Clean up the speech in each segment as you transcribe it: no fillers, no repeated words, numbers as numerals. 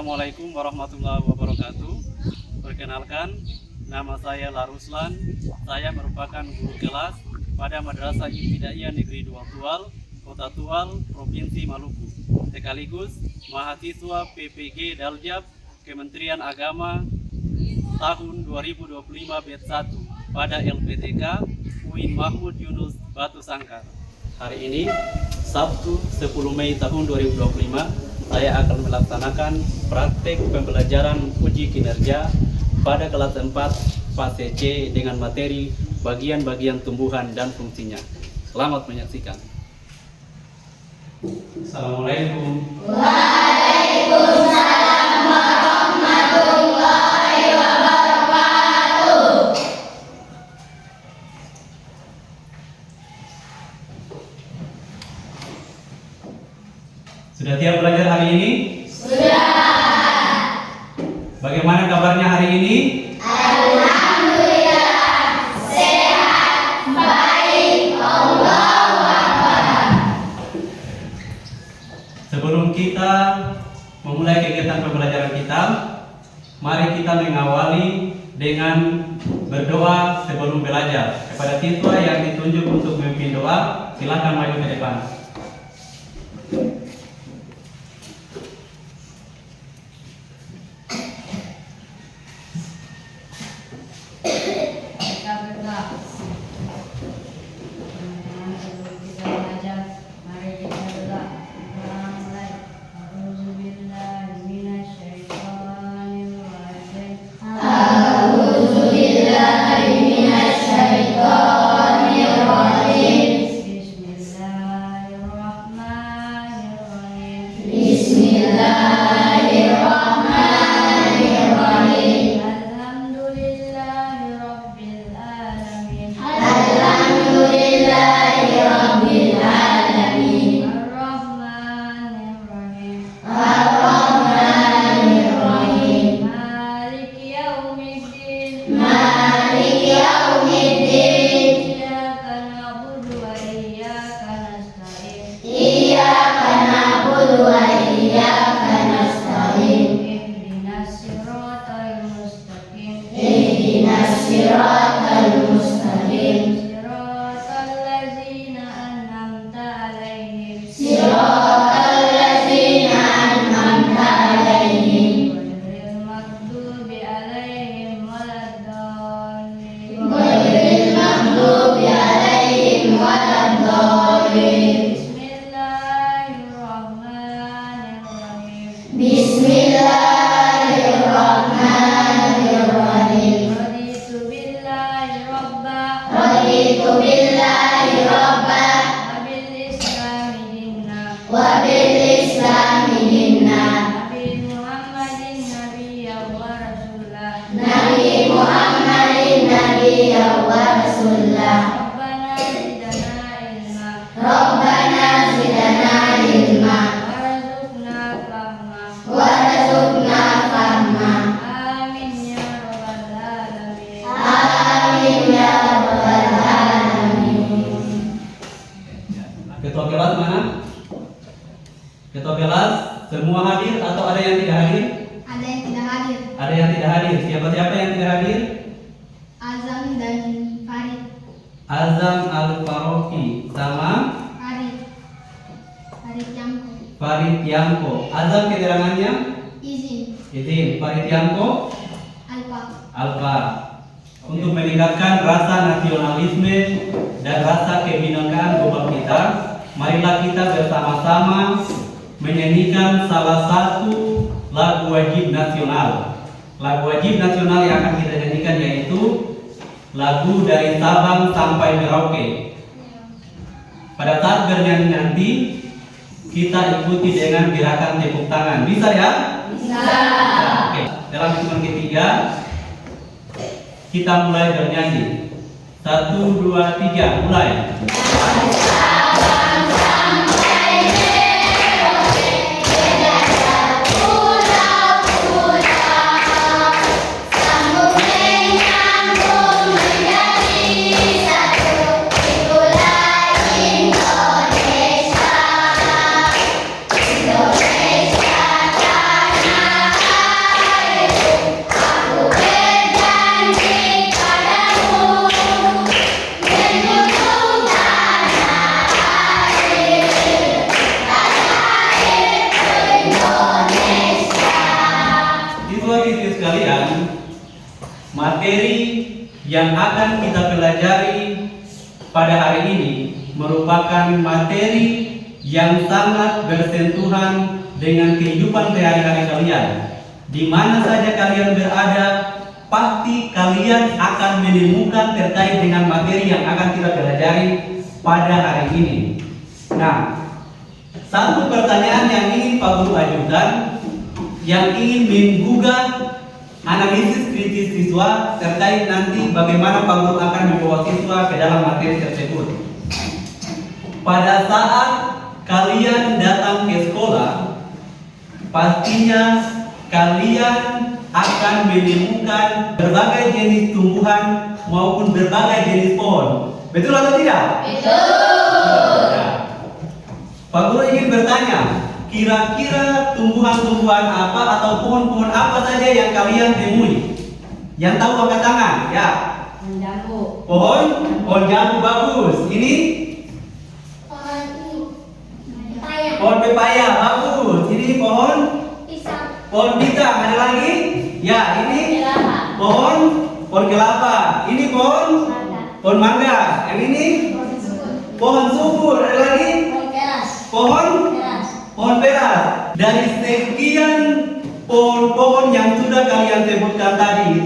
Assalamualaikum warahmatullahi wabarakatuh. Perkenalkan, nama saya Laruslan. Saya merupakan guru kelas pada Madrasah Ibtidaiyah Negeri 2 Tual, Kota Tual, Provinsi Maluku. Sekaligus mahasiswa PPG Daljab Kementerian Agama tahun 2025 batch 1 pada LPTK UIN Mahmud Yunus Batu Sangkar. Hari ini, Sabtu 10 Mei tahun 2025, saya akan melaksanakan praktek pembelajaran uji kinerja pada kelas 4 fase C dengan materi bagian-bagian tumbuhan dan fungsinya. Selamat menyaksikan. Assalamualaikum. Waalaikumsalam warahmatullahi wabarakatuh. Sudah siap belajar hari ini? Sudah. Bagaimana kabarnya hari ini? Alhamdulillah, sehat, baik, Allahu Akbar. Sebelum kita memulai kegiatan pembelajaran kita, mari kita mengawali dengan berdoa sebelum belajar. Kepada siswa yang ditunjuk untuk memimpin doa, silakan maju ke depan. Kita berdoa. Sebelum kita belajar, mari kita berdoa. Mulai. A'udzubillahi minasyaitonirrajim. A'udzubillahi minasyaitonirrajim. Bismillahirrahmanirrahim. Bismillahirrahmanirrahim. Alhamdulillahirabbil alamin. Alhamdulillahirabbil alamin. Ar-Rahmanirrahim. Ar-Rahmanirrahim. Maliki yaumiddin. Maliki yaumiddin. Iyyaka na'budu wa iyyaka nasta'in. Iyyaka na'budu wa iyyaka nasta'in. Ihdinas siratal mustaqim. Ihdinas siratal mustaqim. Siratal ladzina an'amta 'alaihim. Siratal ladzina an'amta 'alaihim. Ghairil maghdubi 'alaihim waladdallin. Ghairil maghdubi 'alaihim waladdallin. Bismillahirrahmanirrahim. Bismillahirrahmanirrahim. Raditu billahi rabba. Raditu billahi rabba Wa bil islami dinna. wa bil islami dinna. Nabi Muhammadin nabiyyan wa rasulah. Nabi Muhammadin nabiyyan wa rasulah. Rabbana zidna ilma. Rabbana zidna ilma Warzuqna fahma. warzuqna fahma. Amin ya rabbal alamin. Amin ya rabbal alamin. Ketua kelas mana? Ketua kelas semua hadir atau ada yang tidak hadir? Ada yang tidak hadir, Ada yang tidak hadir. Siapa-siapa yang tidak hadir? Azam dan Farid. Azam Al-Faroki sama Farid Yamko. Farid Yanko. Azam keterangannya? Izin. Farid Yanko Alfa. Alfa. Untuk meningkatkan rasa nasionalisme dan rasa kebinekaan global kita, marilah kita bersama-sama menyanyikan salah satu lagu wajib nasional. Lagu wajib nasional yang akan kita nyanyikan yaitu lagu dari Sabang sampai Merauke. Pada saat bernyanyi nanti, kita ikuti dengan gerakan tepuk tangan. Bisa ya? Bisa. Oke. Dalam hitungan ketiga, kita mulai bernyanyi. 1, 2, 3, mulai. Sambung menyambung menjadi satu. Itulah Indonesia. Indonesia tanah yang akan kita pelajari pada hari ini merupakan materi yang sangat bersentuhan dengan kehidupan sehari-hari kalian. Di mana saja kalian berada, pasti kalian akan menemukan terkait dengan materi yang akan kita pelajari pada hari ini. Nah, satu pertanyaan yang ingin Pak Guru ajukan, yang ingin menggugah analisis kritis siswa terkait nanti bagaimana Pak Guru akan membawa siswa ke dalam materi tersebut. Pada saat kalian datang ke sekolah, pastinya kalian akan menemukan berbagai jenis tumbuhan maupun berbagai jenis pohon. Betul atau tidak? Betul. Ya. Pak Guru ingin bertanya, kira-kira tumbuhan-tumbuhan apa atau pohon-pohon apa saja yang kalian temui? Yang tahu angkat tangan, ya. Jambu. Pohon jambu bagus. Ini pohon pepaya bagus. Ini pohon pisang. Ada lagi? Ya, ini pohon kelapa. Ini pohon mangga. Yang ini pohon subur. Ada lagi? Pohon peras. Dari sekian pohon-pohon yang sudah kalian sebutkan tadi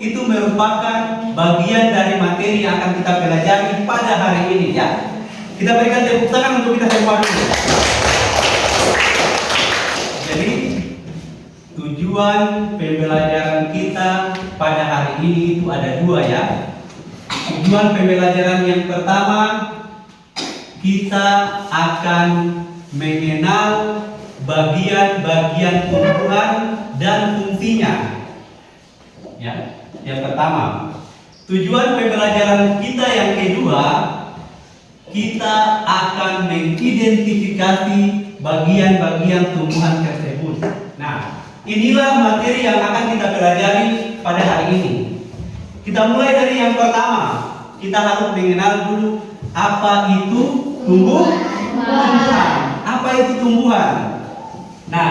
itu merupakan bagian dari materi yang akan kita pelajari pada hari ini, ya. Kita berikan tepuk tangan untuk kita semua dulu. Jadi tujuan pembelajaran kita pada hari ini itu ada dua, ya. Tujuan pembelajaran yang pertama, kita akan mengenal bagian-bagian tumbuhan dan fungsinya. Ya, yang pertama. Tujuan pembelajaran kita yang kedua, kita akan mengidentifikasi bagian-bagian tumbuhan tersebut. Nah, inilah materi yang akan kita pelajari pada hari ini. Kita mulai dari yang pertama. Kita harus mengenal dulu apa itu tumbuhan. Apa itu tumbuhan? Nah,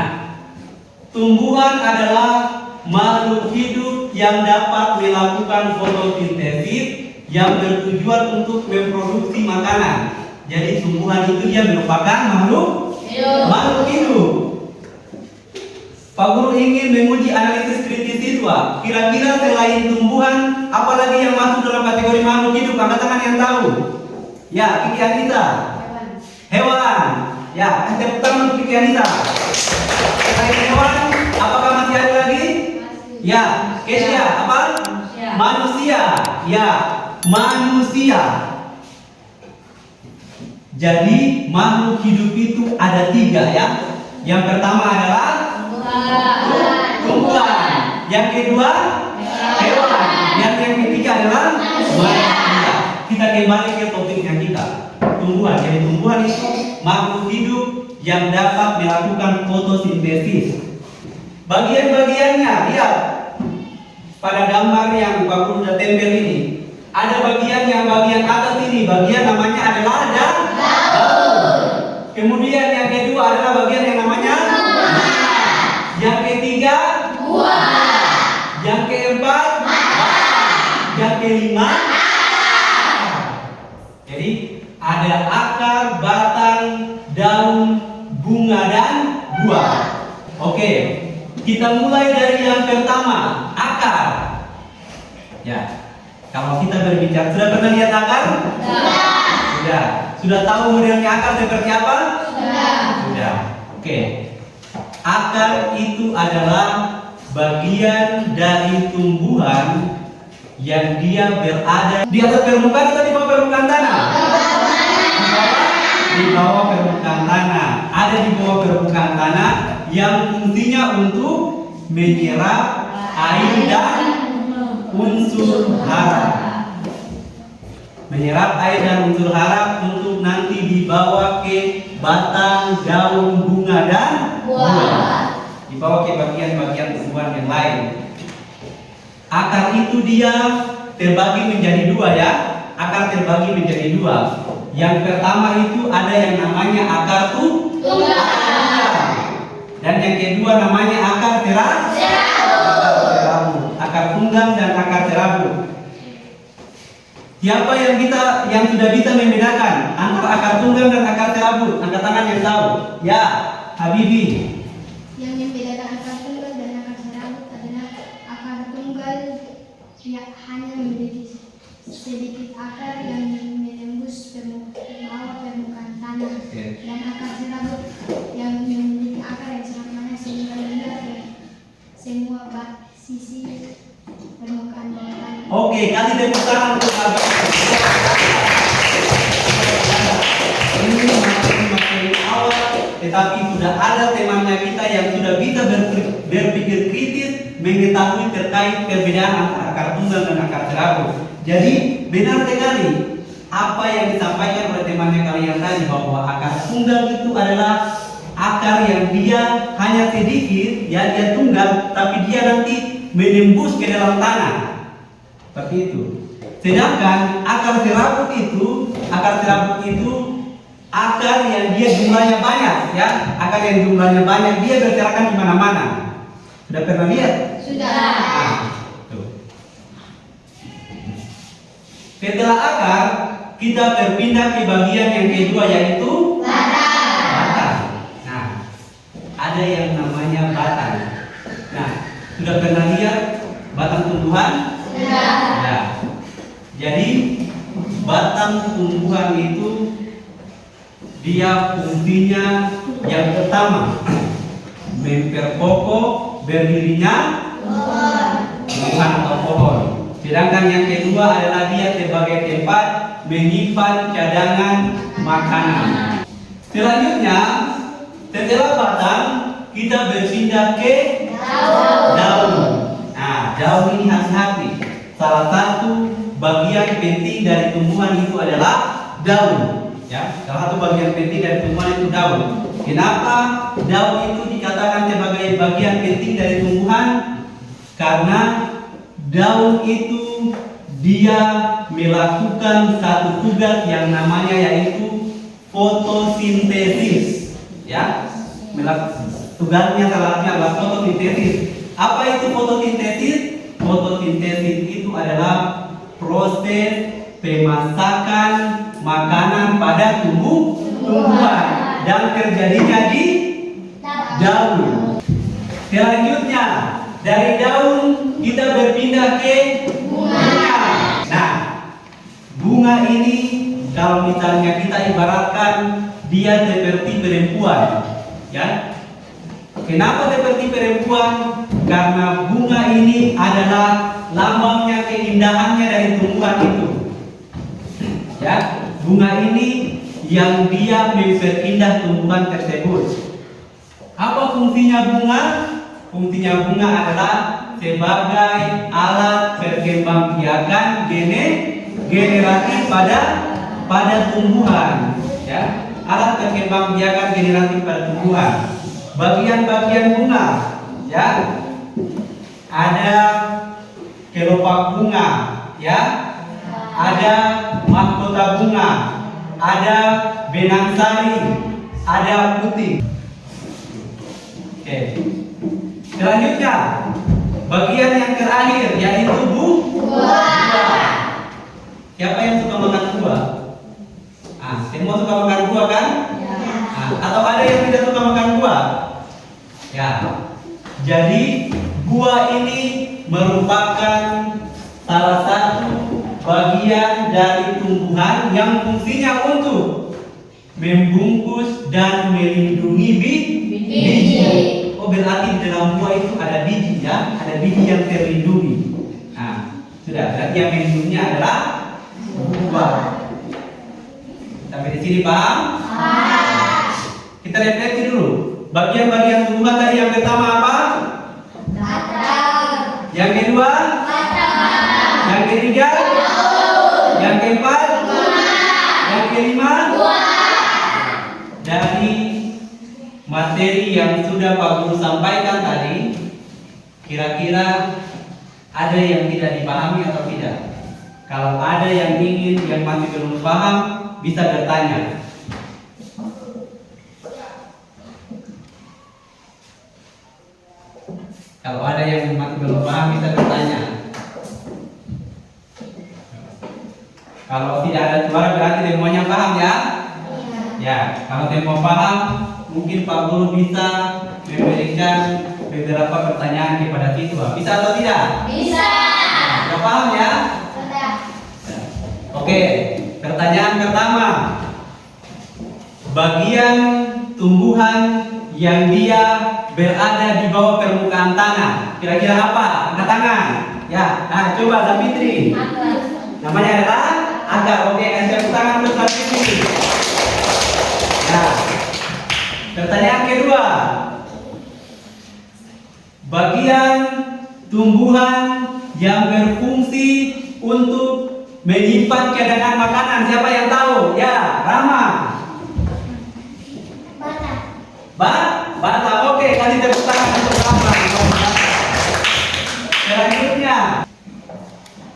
tumbuhan adalah makhluk hidup yang dapat melakukan fotosintesis yang bertujuan untuk memproduksi makanan. Jadi tumbuhan itu dia merupakan makhluk hidup. Pak Guru ingin menguji analisis kritis siswa. Kira-kira selain tumbuhan, apalagi yang masuk dalam kategori makhluk hidup? Angkat tangan yang tahu. Ya, Kiki Anita. Hewan. Ya, tepuk tangan untuk Kiki Anita. Selain hewan, apakah masih ada lagi? Ya, Kesia, apa? Manusia. Ya, manusia. Jadi makhluk hidup itu ada 3, ya. Yang pertama adalah tumbuhan. Yang kedua hewan. Yang ketiga adalah manusia. Kita kembali ke topiknya kita. Tumbuhan. Jadi tumbuhan itu makhluk hidup yang dapat melakukan fotosintesis. Bagian-bagiannya, lihat pada gambar yang Pak Guru sudah tempel ini. Ada bagian atas ini, bagian namanya adalah daun. Kemudian yang kedua adalah bagian yang namanya yang ketiga buah. Yang keempat yang kelima. Jadi ada akar, batang, daun, bunga dan buah. Oke, kita mulai dari yang pertama, akar. Ya, kalau kita berbicara, sudah pernah lihat akar? Sudah. Sudah tahu modelnya akar seperti apa? Sudah. Oke. Akar itu adalah bagian dari tumbuhan yang dia berada di atas permukaan atau di bawah permukaan tanah? Di bawah permukaan tanah. Ada di bawah permukaan tanah yang fungsinya untuk menyerap air dan unsur hara. Menyerap air dan unsur hara untuk nanti dibawa ke batang, daun, bunga dan buah. Dibawa ke bagian-bagian tumbuhan yang lain. Akar itu dia terbagi menjadi 2, ya. Akar terbagi menjadi 2. Yang pertama itu ada yang namanya akar tunggal. Dan yang kedua namanya akar terabu. Akar tunggal dan akar terabu. Siapa yang sudah bisa membedakan antara akar tunggal dan akar serabut? Angkat tangan yang tahu. Ya, Habibi. Yang membedakan akar tunggal dan akar serabut adalah akar tunggal yang hanya memiliki sedikit akar yang menembus permukaan tanah, dan akar serabut yang memiliki akar yang sangat banyak sehingga meninggal ke semua sisi permukaan bawah tanah. Oke, kasih tepuk tangan untuk Abang. Ini materi awal, tetapi sudah ada temannya kita yang sudah bisa berpikir kritis mengetahui terkait perbedaan antara akar tunggal dan akar serabut. Jadi benar sekali apa yang disampaikan oleh temannya kalian tadi, bahwa akar tunggal itu adalah akar yang dia hanya sedikit, ya dia tunggal, tapi dia nanti menembus ke dalam tanah. Seperti itu. Sedangkan akar serabut itu akar yang dia jumlahnya banyak, ya. Akar yang jumlahnya banyak, dia berserakan di mana-mana. Sudah pernah lihat? Sudah. Nah, tuh. Setelah akar, kita berpindah ke bagian yang kedua, yaitu batang. Nah, ada yang namanya batang. Nah, sudah pernah lihat batang tumbuhan? Ya. Jadi batang tumbuhan itu dia fungsinya yang pertama memperkokoh berdirinya tumbuhan atau pohon. Sedangkan yang kedua adalah dia sebagai tempat menyimpan cadangan makanan. Selanjutnya, setelah batang kita berpindah ke daun. Nah, daun ini hati-hati. Salah satu bagian penting dari tumbuhan itu adalah daun. Ya, salah satu bagian penting dari tumbuhan itu daun. Kenapa daun itu dikatakan sebagai bagian penting dari tumbuhan? Karena daun itu dia melakukan satu tugas yang namanya yaitu fotosintesis. Ya, tugasnya salah satunya adalah fotosintesis. Apa itu fotosintesis? Fotosintesis itu adalah proses pemasakan makanan pada tumbuhan dan terjadinya di daun. Selanjutnya, dari daun kita berpindah ke bunga. Nah, bunga ini kalau misalnya kita ibaratkan dia seperti perempuan, ya. Kenapa seperti perempuan? Karena bunga ini adalah lambangnya keindahannya dari tumbuhan itu. Ya, bunga ini yang dia memperindah tumbuhan tersebut. Apa fungsinya bunga? Fungsinya bunga adalah sebagai alat perkembangbiakan generasi pada tumbuhan. Ya, alat perkembangbiakan generasi pada tumbuhan. Bagian-bagian bunga, ya, ada kelopak bunga, ya, ada mahkota bunga, ada benang sari, ada putih. Oke. Selanjutnya, bagian yang terakhir yaitu buah. Siapa yang suka makan buah? Semua suka makan buah kan? Atau ada yang tidak suka makan buah? Ya. Jadi buah ini merupakan salah satu bagian dari tumbuhan yang fungsinya untuk membungkus dan melindungi biji. Oh, berarti di dalam buah itu ada biji, ya, ada biji yang terlindungi. Nah, sudah, berarti yang melindunginya adalah buah. Sampai di sini paham? Kita refleksi dulu. Bagian-bagian tumbuhan tadi yang pertama apa? Yang kedua? Yang ketiga? Yang keempat? Yang kelima? Dari materi yang sudah Pak Guru sampaikan tadi, kira-kira ada yang tidak dipahami atau tidak? Kalau ada yang masih belum paham, bisa bertanya. Kalau ada yang masih belum paham, bisa bertanya. Kalau tidak ada suara berarti semuanya paham ya? Ya, kalau semua paham, mungkin Pak Guru bisa memberikan beberapa pertanyaan kepada siswa. Bisa atau tidak? Bisa. Sudah paham ya? Sudah. Oke, pertanyaan pertama. Bagian tumbuhan yang dia berada di bawah permukaan tanah, kira-kira apa? Angkat tangan. Ya, nah coba Zapitri. Namanya adalah akar. Oke, kasih tepuk tangan untuk Zapitri. Nah, pertanyaan kedua. Bagian tumbuhan yang berfungsi untuk menyimpan cadangan makanan, siapa yang tahu? Ya, Rama. Bata. Oke, kasih tepuk tangan untuk Rama. Selanjutnya,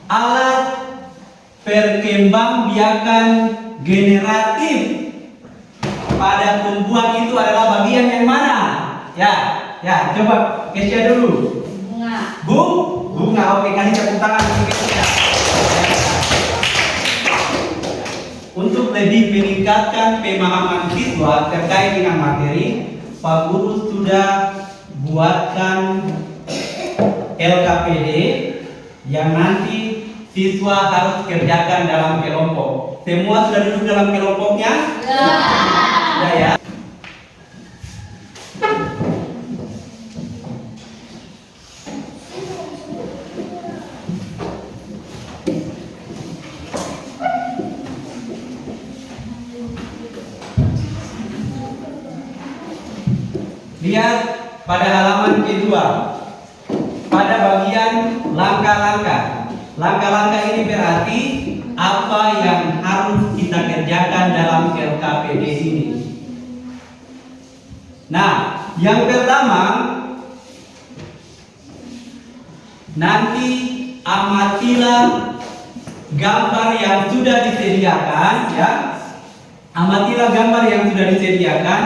alat perkembangbiakan generatif pada tumbuhan itu adalah bagian yang mana? Ya, coba Kesya dulu. Bunga. Oke, kasih tepuk tangan untuk Kesya. Untuk lebih meningkatkan pemahaman siswa terkait dengan materi, Pak Guru sudah buatkan LKPD yang nanti siswa harus kerjakan dalam kelompok. Semua sudah duduk dalam kelompoknya? Sudah ya. Lihat pada halaman kedua, pada bagian langkah-langkah. Langkah-langkah ini berarti apa yang harus kita kerjakan dalam LKPD ini. Nah, yang pertama, nanti amatilah gambar yang sudah disediakan, ya. Amatilah gambar yang sudah disediakan.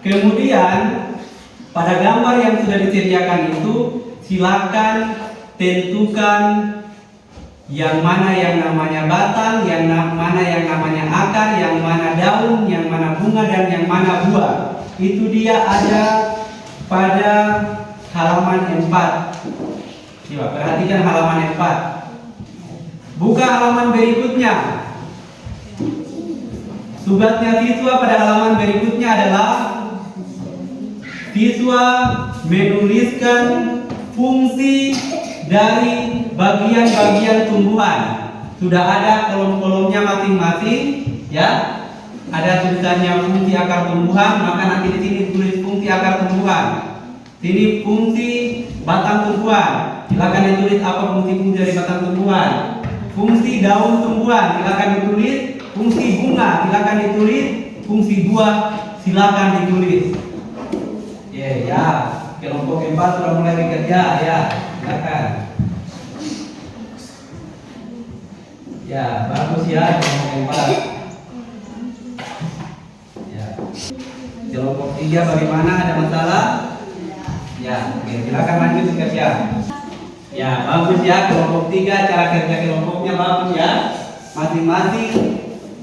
Kemudian pada gambar yang sudah disediakan itu silakan tentukan yang mana yang namanya batang, yang mana yang namanya akar, yang mana daun, yang mana bunga, dan yang mana buah. Itu dia ada pada halaman 4. Coba perhatikan halaman 4. Buka halaman berikutnya. Tugasnya siswa pada halaman berikutnya adalah siswa menuliskan fungsi dari bagian-bagian tumbuhan. Sudah ada kolom-kolomnya masing-masing, ya. Ada tulisannya fungsi akar tumbuhan, maka nanti di sini tulis fungsi akar tumbuhan. Sini fungsi batang tumbuhan. Silakan ditulis apa fungsi-fungsi dari batang tumbuhan. Fungsi daun tumbuhan, silakan ditulis. Fungsi bunga, silakan ditulis. Fungsi buah, silakan ditulis. Ya, kelompok 4 sudah mulai bekerja, ya, silakan. Ya, bagus ya kelompok 4. Ya. Kelompok 3 bagaimana? Ada masalah? Ya, oke, silakan lanjut kerja. Ya, bagus ya kelompok 3, cara kerja kelompoknya bagus ya. Masing-masing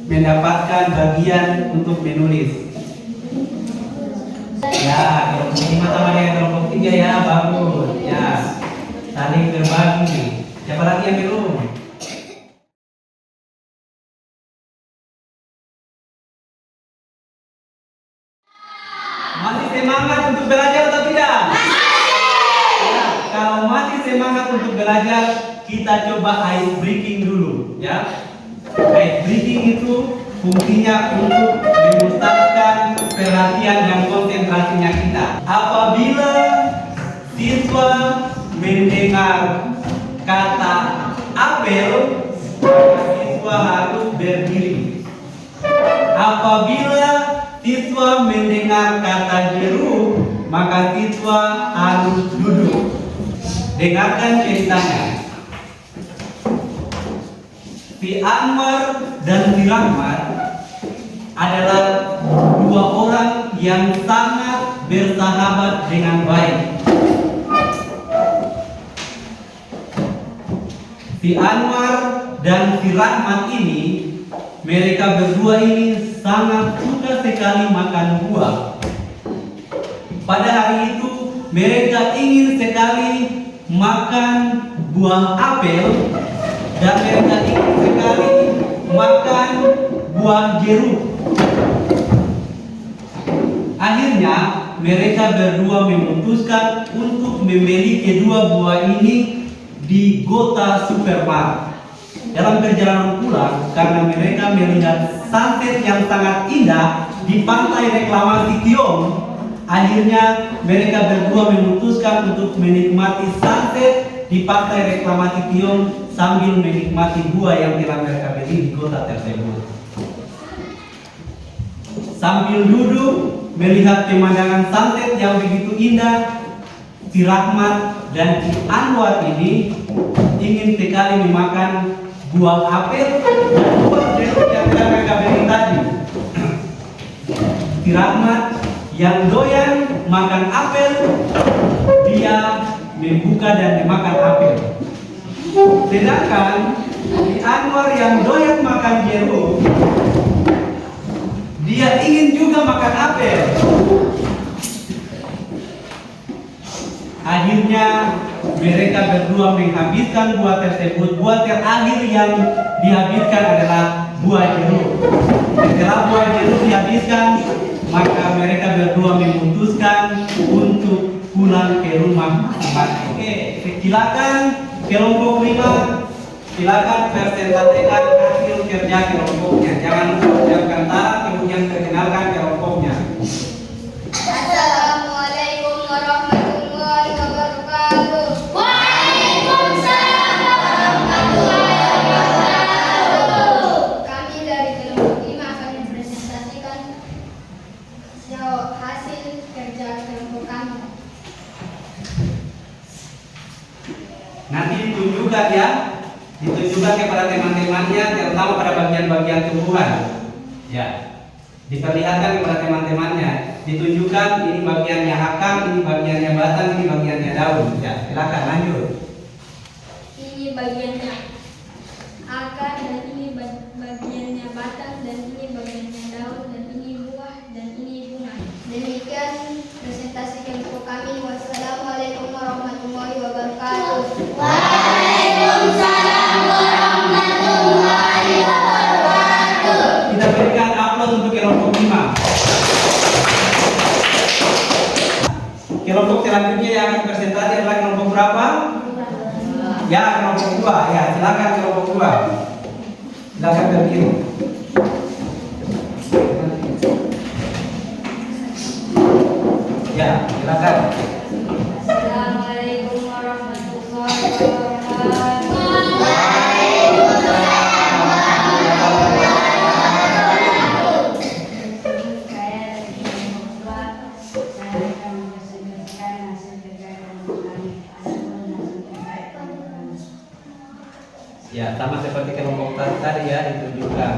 mendapatkan bagian untuk menulis. Ya, kelompok 5 sama dengan kelompok 3 ya, bagus. Ya, saling berbagi. Siapa lagi yang belum? Masih semangat untuk belajar atau tidak? Ya, kalau masih semangat untuk belajar, kita coba ice breaking dulu, ya. Ice breaking itu fungsinya untuk memusatkan perhatian dan konsentrasinya kita. Apabila siswa mendengar kata apel, maka siswa harus berdiri. Apabila siswa mendengar kata jeruk, maka siswa harus duduk. Dengarkan ceritanya. Si Anwar dan si Rahmat adalah dua orang yang sangat bersahabat dengan baik. Si Anwar dan si Rahmat ini mereka berdua ini sangat suka sekali makan buah. Pada hari itu mereka ingin sekali makan buah apel dan mereka ingin sekali makan buah jeruk. Akhirnya mereka berdua memutuskan untuk membeli kedua buah ini di Gota Supermart. Dalam perjalanan pulang, karena mereka melihat sunset yang sangat indah di pantai reklamasi Tiong, akhirnya mereka berdua memutuskan untuk menikmati sunset di pantai reklamasi Tiong sambil menikmati buah yang telah mereka beli di kota tersebut. Sambil duduk melihat pemandangan sunset yang begitu indah, si Rahmat dan si Anwar ini ingin sekali memakan buah apel dan buah jeruk yang telah mereka beli tadi. Si Rahmat yang doyan makan apel, dia membuka dan memakan apel. Sedangkan si Anwar yang doyan makan jeruk, dia ingin juga makan apel. Akhirnya mereka berdua menghabiskan buah tersebut. Buah terakhir yang dihabiskan adalah buah jeruk. Setelah buah jeruk dihabiskan, maka mereka berdua memutuskan untuk pulang ke rumah masing-masing. Oke, silakan kelompok 5, silakan presentasikan hasil kerja kelompoknya. Jangan lupa ucapkan salam, kemudian perkenalkan kelompoknya. Assalamualaikum warahmatullahi wabarakatuh. Waalaikumsalam warahmatullahi wabarakatuh. Kami dari kelompok 5 akan mempresentasikan hasil kerja kelompok kami. Nanti ditunjukkan ya, ditunjukkan kepada teman-temannya, terutama pada bagian-bagian tumbuhan. Ya, diperlihatkan kepada teman-temannya, ditunjukkan ini bagiannya akar, ini bagiannya batang, ini bagiannya daun. Ya, silakan lanjut. Ini bagiannya akar dan ini bagiannya batang dan ini bagiannya daun dan ini buah dan ini bunga. Demikian presentasi kelompok kami. Wassalamualaikum warahmatullahi wabarakatuh. Waalaikumsalam warahmatullahi wabarakatuh. Kita berikan aplaus untuk kelompok 5. Kelompok selanjutnya yang akan presentasi adalah kelompok berapa? Ya, kelompok 2. Ya, silakan kelompok 2. Silakan berdiri. Ya, silakan. Assalamualaikum warahmatullahi wabarakatuh. Saya dari kelompok 2. Saya akan mempresentasikan hasil kerja kelompok kami. Adapun hasil kerja kelompok kami. Ya, sama seperti kelompok tadi ya, ditunjukkan.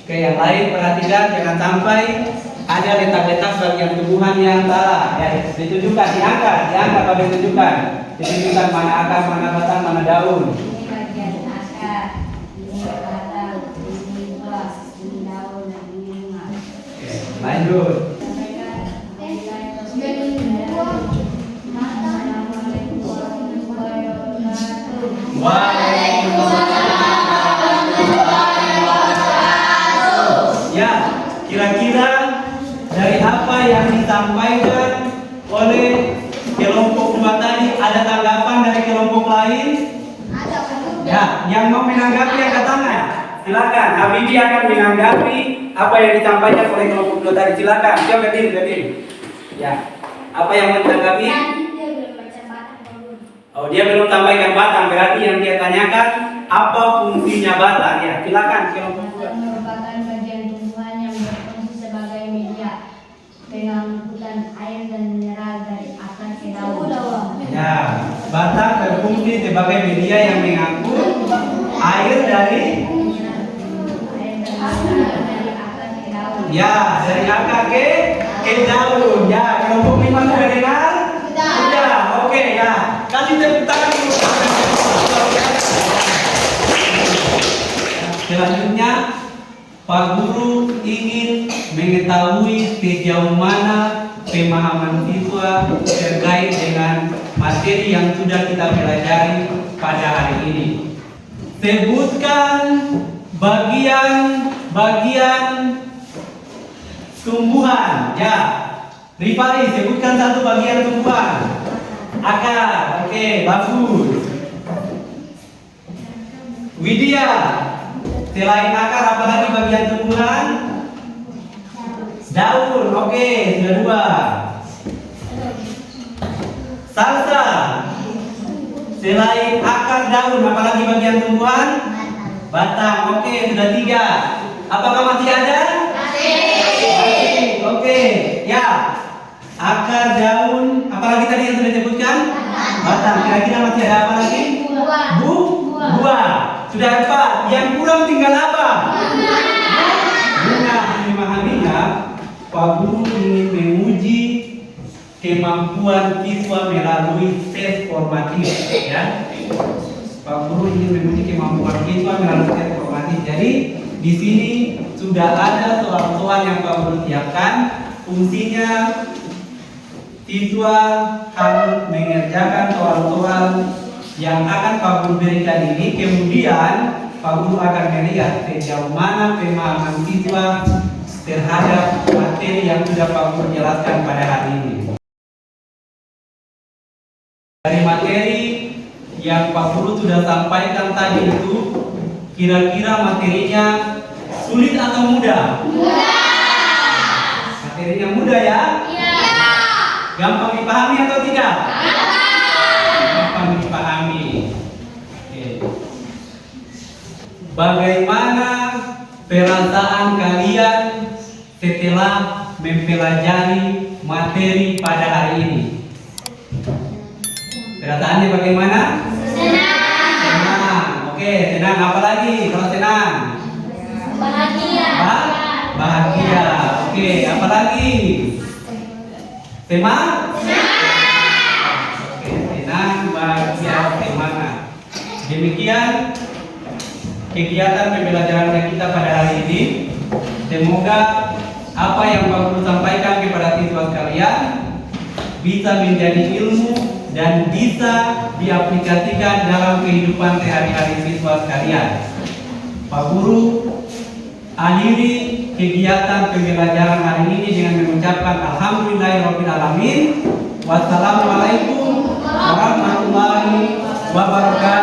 Oke, yang lain perhatikan jangan sampai ada letak-letak bagian tumbuhan yang salah. Ya, ditunjukkan, diangkat pada ditunjukkan. Ditunjukkan mana akar, mana batang, mana daun. Ini bagian akar, ini batang, ini buah, ini daun, dan ini bunga. Oke, lanjut. Assalamualaikum warahmatullahi wabarakatuh. Ya, kira-kira dari apa yang disampaikan oleh kelompok 2 tadi, ada tanggapan dari kelompok lain? Ya, yang mau menanggapi angkat tangan. Silakan, Habibi akan menanggapi apa yang disampaikan oleh kelompok 2 tadi. Silakan, dia berdiri. Ya, apa yang mau ditanggapi? Oh, dia belum sampaikan batang, berarti yang dia tanyakan apa fungsinya batang. Ya, silakan kelompok 2. Batang merupakan bagian tumbuhan yang berfungsi sebagai media pengangkutan air dan mineral dari akar ke daun. Ya, batang berfungsi sebagai media yang mengangkut air dari akar ke daun. ya, dari akar ke daun. Ya, kelompok 5 sudah dengar? Sudah. Oke, ya. Kasih tepuk tangan dulu. Selanjutnya Pak Guru ingin mengetahui sejauh mana pemahaman siswa terkait dengan materi yang sudah kita pelajari pada hari ini. Sebutkan bagian-bagian tumbuhan. Ya, Rifai, sebutkan satu bagian tumbuhan. Akar, oke, bagus. Widya, selain akar apa lagi bagian tumbuhan? Daun, oke, sudah dua. Salsa, selain akar daun apa lagi bagian tumbuhan? Batang, oke, sudah tiga. Apakah masih ada? Masih, oke, ya. Akar, daun, apa lagi tadi yang sudah disebutkan? Batang, kira-kira masih ada apa lagi? Buah. Sudah empat. Yang kurang tinggal apa? Bunga. Memahaminya, Pak Guru ingin menguji kemampuan siswa melalui tes formatif, ya. Pak Guru ingin menguji kemampuan siswa melalui tes formatif. Jadi di sini sudah ada soal-soal yang Pak Guru siapkan. Fungsinya siswa harus mengerjakan soal-soal yang akan Pak Guru berikan ini. Kemudian Pak Guru akan melihat sejauh mana pemahaman siswa terhadap materi yang sudah Pak Guru jelaskan pada hari ini. Dari materi yang Pak Guru sudah sampaikan tadi itu, kira-kira materinya sulit atau mudah? Materinya mudah ya? Gampang dipahami atau tidak? Gampang dipahami. Oke. Bagaimana perasaan kalian setelah mempelajari materi pada hari ini? Perasaannya bagaimana? Senang. Oke, senang. Apa lagi kalau senang? Bahagia. Bahagia. Oke, apa lagi? Semangat. Oke, senang, bahagia, semangat. Demikian kegiatan pembelajaran kita pada hari ini. Semoga apa yang Pak Guru sampaikan kepada siswa sekalian bisa menjadi ilmu dan bisa diaplikasikan dalam kehidupan sehari-hari siswa sekalian. Pak Guru akhiri kegiatan pembelajaran hari ini dengan mengucapkan alhamdulillahirabbil alamin. Wassalamualaikum warahmatullahi wabarakatuh.